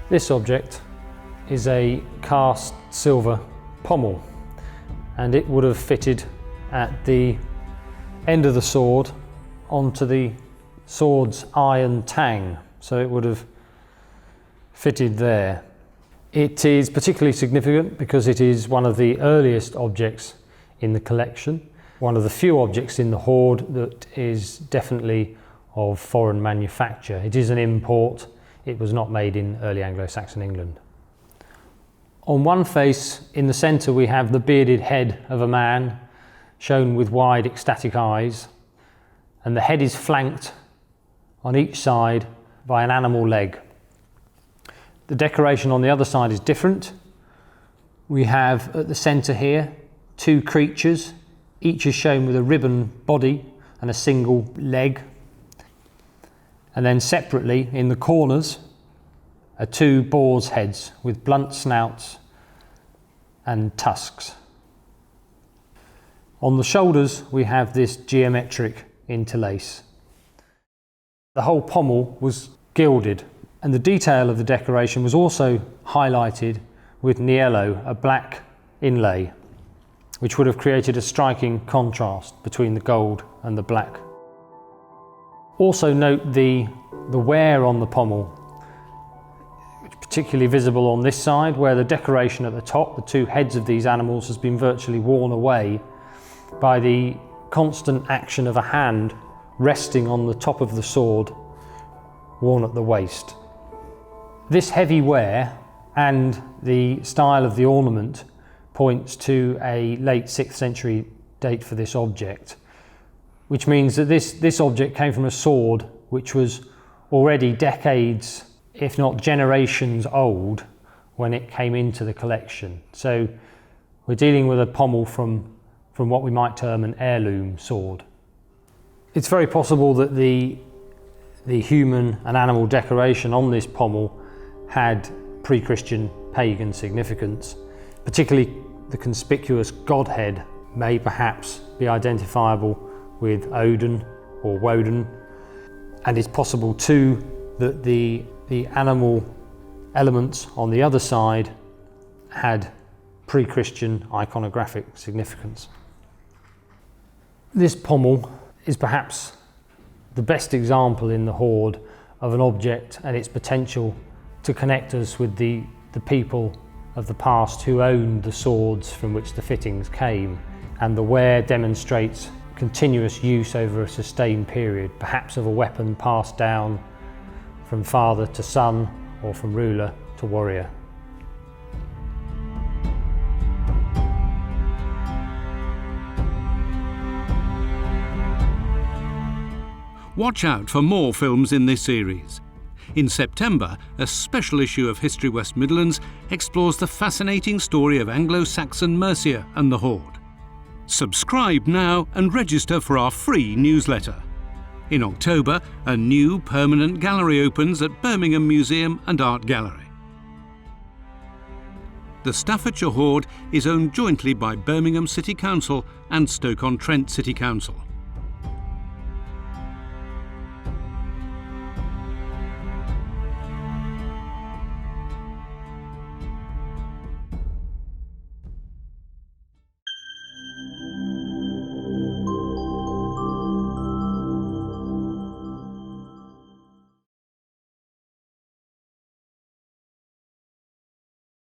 This object is a cast silver pommel, and it would have fitted at the end of the sword onto the sword's iron tang, so it would have fitted there. It is particularly significant because it is one of the earliest objects in the collection, one of the few objects in the hoard that is definitely of foreign manufacture. It is an import. It was not made in early Anglo Saxon England. On one face, in the centre, we have the bearded head of a man, shown with wide ecstatic eyes, and the head is flanked on each side by an animal leg. The decoration on the other side is different. We have at the centre here two creatures, each is shown with a ribbon body and a single leg. And then separately in the corners are two boars' heads with blunt snouts and tusks. On the shoulders we have this geometric interlace. The whole pommel was gilded, and the detail of the decoration was also highlighted with niello, a black inlay, which would have created a striking contrast between the gold and the black. Also note the wear on the pommel, which is particularly visible on this side, where the decoration at the top, the two heads of these animals, has been virtually worn away by the constant action of a hand resting on the top of the sword, worn at the waist. This heavy wear and the style of the ornament points to a late 6th century date for this object, which means that this object came from a sword which was already decades, if not generations old, when it came into the collection. So we're dealing with a pommel from what we might term an heirloom sword. It's very possible that the human and animal decoration on this pommel had pre-Christian pagan significance. Particularly the conspicuous godhead may perhaps be identifiable with Odin or Woden, and it's possible too that the animal elements on the other side had pre-Christian iconographic significance. This pommel is perhaps the best example in the hoard of an object and its potential to connect us with the people of the past who owned the swords from which the fittings came, and the wear demonstrates continuous use over a sustained period, perhaps of a weapon passed down from father to son or from ruler to warrior. Watch out for more films in this series. In September, a special issue of History West Midlands explores the fascinating story of Anglo Saxon Mercia and the Hoard. Subscribe now and register for our free newsletter. In October, a new permanent gallery opens at Birmingham Museum and Art Gallery. The Staffordshire Hoard is owned jointly by Birmingham City Council and Stoke-on-Trent City Council.